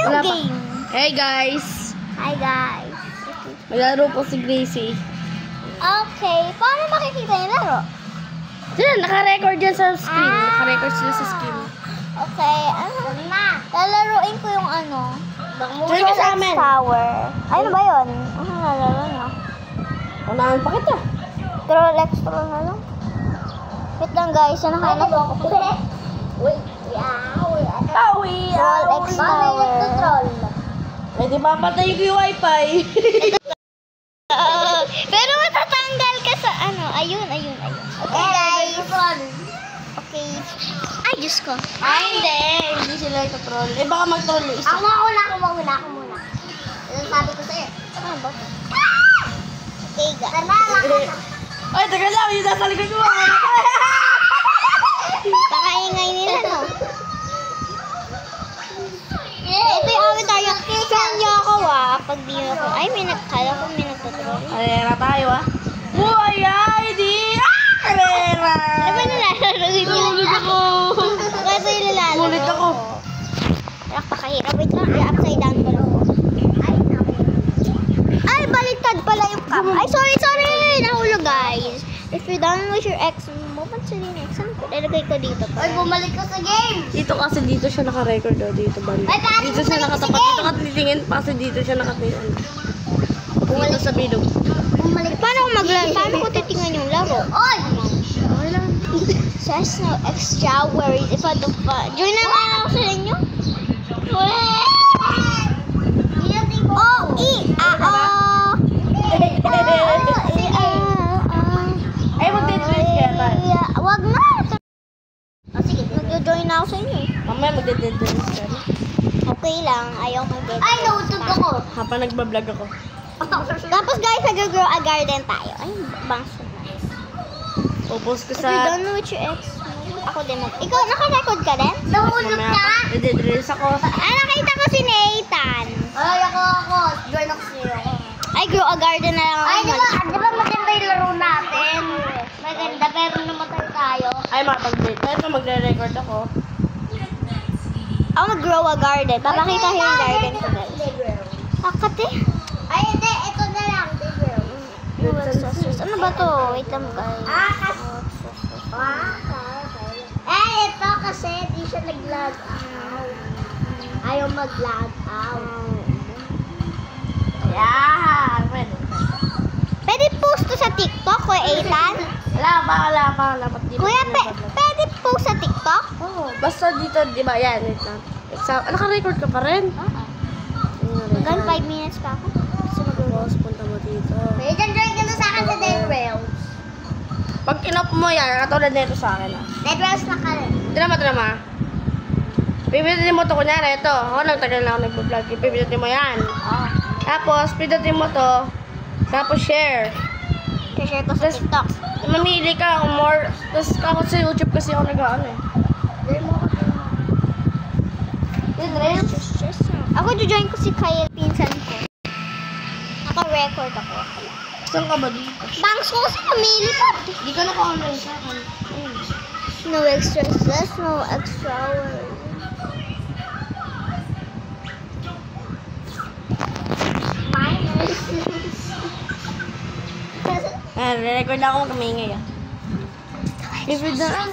yung game? Hey guys! Hi guys. Maglaro po si Gracie. Okay, paano makikita yung laro? Diyan, naka-record yan sa screen. Naka-record sila sa screen. Okay, ano? Lalaruin ko yung ano. Join ka sa amin. Tower. Ay, ano ba yun? Ano lalaro nyo? Unahan pa kita. Troll na lang. Wait lang guys, nakahanap ako. Wait. Tawi! Troll X Tower. Eh, di ba patay yung wifi? Pero matatanggal ka sa ano. Ayun. Okay guys. Okay. Ay, Diyos ko. Ay, hindi sila ito-troll. Eh, baka mag-troll yung isa. Ako muna. Ano sabi ko sa'yo? Ano ba? Okay guys. Ay, tagal lang. Yung nasa likod mo. Nakaingay nila, no? Ito yung avatar niya. Fan niyo ako, pag di niyo ako. Ay, kala ko may nagtatroll. Karera tayo, Buhay, di! Karera! Ano ba nalalaroin niyo? Sulit ako! Kasi yung lalaro. Sulit ako. Napakahirap. Wait lang, upside down ko lang. Ay, baliktad pala yung cam. Ay, sorry! Nahulog, guys. If you're done with your ex, mabang sa din ex. Ano ko? Ilagay ko dito pa. Ay, bumalik ka sa game! Dito kasi dito siya naka-record, Dito banda. Ay, pare, Dito siya bumalik nakatapat. ka sa Dito ka titingin pa kasi dito siya nakatingin. Dito sa bilog. Paano ko titingnan yung laro? Oy! Says no extra worries if I don't join na nga ako sa inyo. Ay, mag-dead-race kaya tayo. Wag na! Sige, mag-join na ako sa inyo. Mamaya mag-dead-race ka na. Okay lang, ayaw mag-dead. Ay, nautog ako. Habang nagbablog ako. Tapos guys, nag-grow a garden tayo. Ay, bangso. Popost ko If you're sa... done with your ex, ako din Ikaw, naka-record ka din? Nahulog ka? Dead-race ako. Nakita ko si Nathan. Ay, ako. Join ako sa'yo. Ay, grow a garden na lang ako. Ay, di ba maganda yung laro natin? Maganda, pero namatay tayo. Ay, makapag-date. Pero magre-record ako. Ako mag-grow a garden. Papakita ko yung garden ko, guys. Akate? Ay, hindi. Ito na lang. Ano ba to? Wait lang, guys. Ito kasi di siya nag-log out. Ayaw mag-log out. Yan! Pwede post to sa TikTok, Kuya Ethan? Wala pa. Kuya, pwede post sa TikTok? Oo. Basta dito, di ba? Yan, wait lang. Naka-record ka pa rin? Hanggang 5 minutes pa ako. Gusto mag-boss, punta mo dito. Pwede dyan join ka na sa akin sa Dead Rails. Pag kinop mo yan, katulad nito sa akin. Dead Rails na ka rin. Drama. Pipinutin mo to, kunyari, ito. Ako, nagtagal na ako nag-vlog. Pipinutin mo yan. Tapos, pinutin mo to. Tapos, share. Share ko sa TikTok. Mamili ka kung more. Tapos, ako sa YouTube kasi ako nag-ano Dead Rails? Ako join ko si Kyle, pinsan ko. Naka-record ako. Saan ka ba dito? Bangs ko kasi namili pa. Hindi ka naka-online sa akin. No extra stress, no extra worry. Re-record na ako kamingay If you're done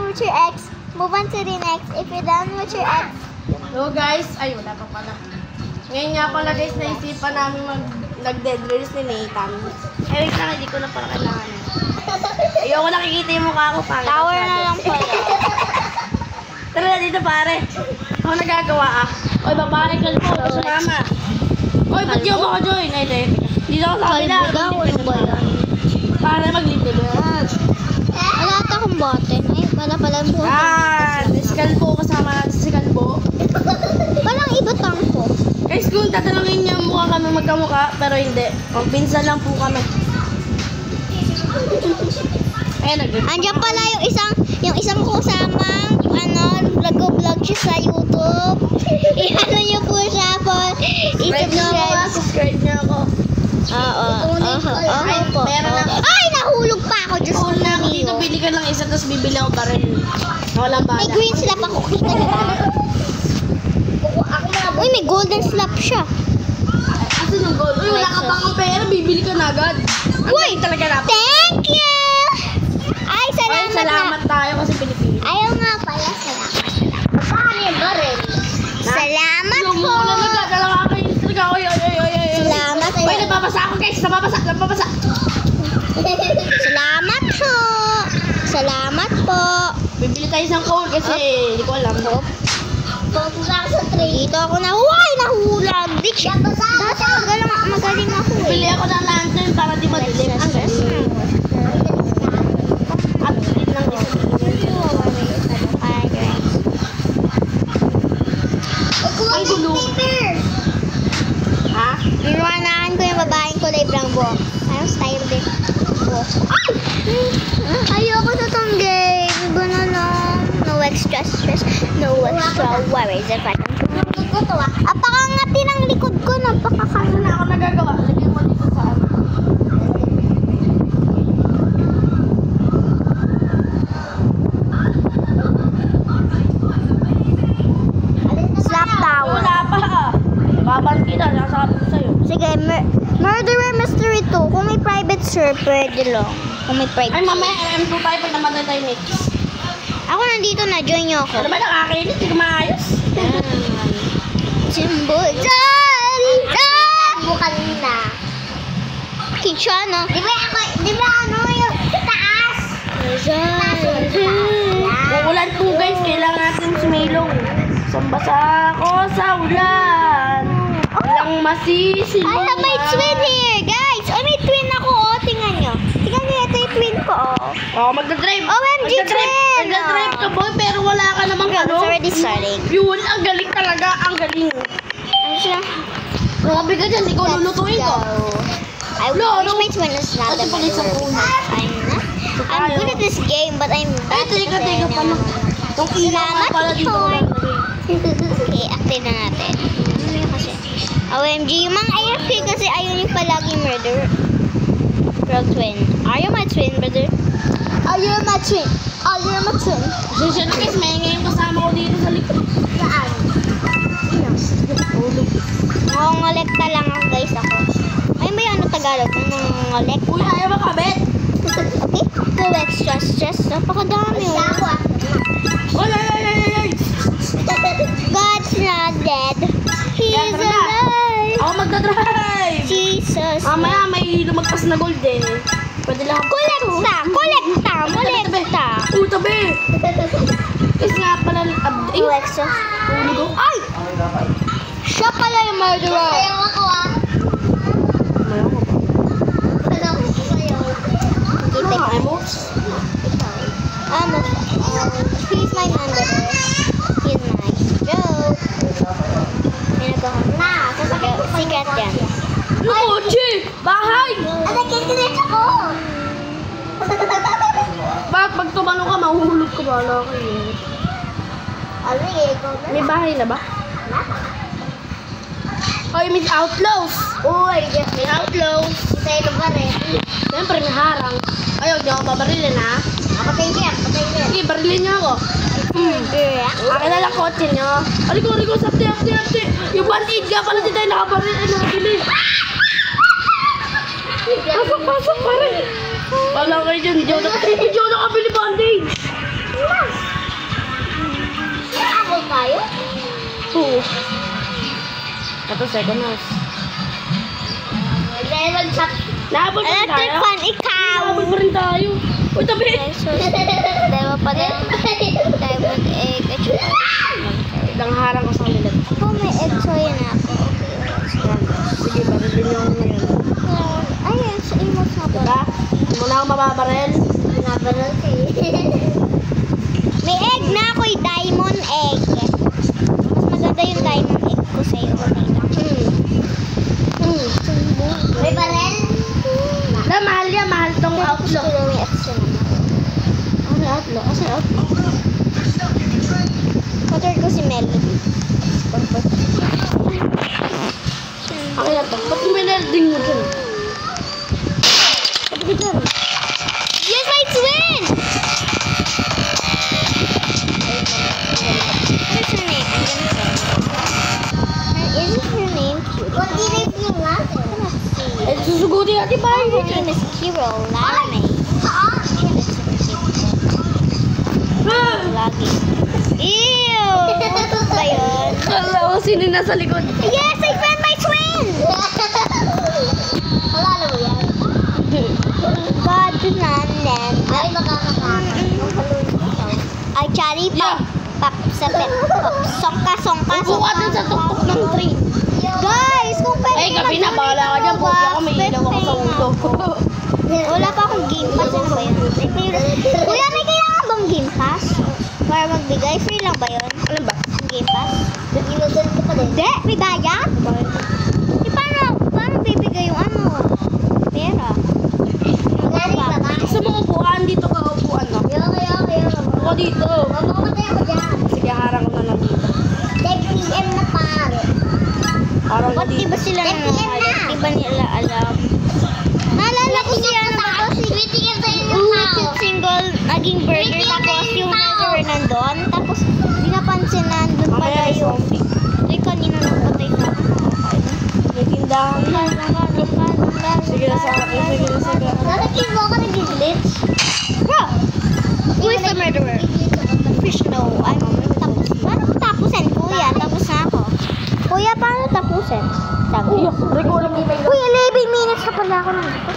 with your ex, move on to the next. If you're done with your ex. So guys, ay wala pa pala. Ngayon nga pala guys, naisipan namin nag-dead race ni Nathan. Wait lang, hindi ko na pala kailangan. Ayoko nakikita yung mukha ko pare. Tower na lang pala. Tara na dito pare. Ako nagagawa Oy, babae kalbo, sumama. Oy, ba't di ako maka-join? Ay, dito ako sa kabila. Para mag-libre. Wala ata akong bote. Ay, wala pala yung bote. Si Kalbo, kasama natin si Kalbo. Parang ibutang ko. Guys, kung tatanungin niyo mukha kami magkamukha, pero hindi. Magpinsan lang po kami. Ayan, Andiyan pala yung isang kusamang, nag-vlog siya sa YouTube. I-ano niyo po siya po. Subscribe niyo ako. Ay, nahulog pa ako. Diyos ko Dito, bili ka ng isa, tapos bibili ako pa rin. Walang bala. May green slap ako. Kita niyo ba? golden slap siya. Asan yung gold? Uy, wala ka pang pera, bibili ka na agad. Uy! Talaga na. Thank you! Ay, salamat, Salamat tayo kasi pinipili. Ayaw nga pala, salamat. Paano yung baril? Salamat Yung po! mula nagdadala kayo. Oy. Salamat Uy, nababasa ako guys. Nababasa. Salamat po! Salamat po! Bibili tayo isang cone kasi hindi ko alam. Dito ako nahuhay, nahulag. Di siya. Dati magaling ako eh. Bili ako ng lantern para di madilim. Ang guys. At bilit lang isa. Ay, gulo. Ha? Inuwanahan ko yung babaeng kulay brown buhok. Ayos tayo din. Ay! Ayoko na tong game. Iba na lang. No extra stress. No extra worries. If I can apakangati ng likod ko. Napakakano Ano na ako nagagawa? Lagyan mo dito sa ano. Slap tower. Wala pa. Baban kita. Nasabi ko sa'yo. Sige, Murderer Mystery 2. Kung may private server, pwede lang. Kung may private. Ay, mamaya MM2 tayo pag namatay tayo next. Ako nandito na, join nyo ako. Ano ba nakakainis? Hindi ko maayos. Jimbo Jan! Bukan na. Kitchen, no? Di ba ano yung taas? Uulan po guys. Kailangan natin sumilong. Sambasa ako sa ulan. Walang masisiluan. I have my twin here, guys. Oh, may twin ako, oh. Tingnan nyo. Tingnan nyo, ito yung twin ko, oh. Oh, magdadrive. OMG twin! Magdadrive ka boy, pero wala ka namang It's ano. already starting. Yun, ang galing talaga. Ang galing. Ano siya? Grabe ka dyan, ikaw lulutuin ko. I wish my twin is not Kasi the pala sa murderer. puno. I'm good at this game, but I'm Ay, bad teka kasi pa. Itong ilaw nga pala dito. Okay, active na natin. Ano yun kasi? OMG, yung mga AFK kasi ayaw niyo palagi murder. Bro, twin. Are you my twin, brother? Are you my twin? Are you my twin? Sensya na guys, may ngayon kasama ko dito sa likod. Saan? Ngongolekta lang ako, guys, ako. Ay, may ano Tagalog? Ngongolekta. Uy, ayaw makabit. Okay? No extra stress. Napakadami. Ay. God's not dead. He's Yan, tara na. alive. Ako magdadrive. Jesus. Mamaya may lumagpas na gold eh. Pwede lang. Kolekta. Tabi. Kasi nga pala, No extra. tulog ako. Ay! Siya pala yung murderer. Sayaw ako ah. Mayaw ko ba? Sayaw ko sayaw. Ano nga, Emos? He's my murderer. He's nice. Joke. May nagkakam na. Secret yan. Yung kotse! Bahay! Ano kikilit ako? Bakit pag tumalong ka, mahuhulog ka ba? Wala kayo. Ano ikaw na? May bahay na ba? Oy, may outlaws! Uy, May outlaws! tayo ba rin? Siyempre, may harang. Ayaw, di ako babarilin ha. Patay siya. Sige, barilin niyo ako. Akin na lang kotse niyo. Aliko, sapti. Yung bandit ka pala di tayo nakabaril. Ay, nakabili. Pasok, pare. Wala kayo dyan. Hindi ako nakabili bandage. Ako tayo? Oo. Ito, second house. Dahil mag-chat. Nahabol pa rin Electric tayo. fan, ikaw! Nahabol pa rin tayo. Uy, tabi. Dahil pa rin. Dahil mag-egg. Lang harang ko sa kanila. Ako may egg soy na ako. Sige, barilin niyo ako ngayon. Ayun, sa imos na po. Diba? Hindi mo na ako mababaril. Nabaral ka eh. May egg na ako, diamond egg. Mas maganda yung diamond egg ko sa'yo. May barel? Na, mahal tong outlaw. Gusto may extra naman. Ano outlaw? Kasi outlaw. Water ko si Melody. Okay na to. Ba't may nerding mo dyan? Ba't ka dyan? Yes, my twin! Hero, Lalame. Lagi. Ew! Ano ba yun? Wala ko sino nasa likod. Yes, I found my twin! Alala mo yan? God, nanan. Ay, makakakain. Ay, chari Yeah. pap sa pep. Songka. Buka dun sa tuktok ng tree. Guys, kung pwede Ay, gabi na. Bahala ka dyan. Buti ako may ilaw ako sa ulo. Wala pa akong game pass. Ano ba yun? Kuya, may kailangan bang game pass? Para magbigay? Free lang ba yun? Ano ba? Game pass? Inosent ko pa din. Hindi, may bayad? Paano bibigay yung ano? Pera. Gusto mo upuan? Dito ka upuan, no? Ako dito. Sige, harang ko na lang dito. Harang ko Ba't dito. iba sila nangangalit? Di ba nila alam? Naalala ko si ano ba to? Si single naging burger tapos yung burger nandun. Tapos di napansin na nandun pala Mamaya is yung... zombie. Ay, kanina nagpatay sa akin. May tindahan na. Sige na sa akin. Sige na sa akin. Nakakibo ka nag-glitch? Bro! Who is the murderer? Fish no. Paano tapusin, kuya? Tapos na ako. Kuya, paano tapusin? Iyo, record mo. Kuya, 11 minutes na pala ako nandito.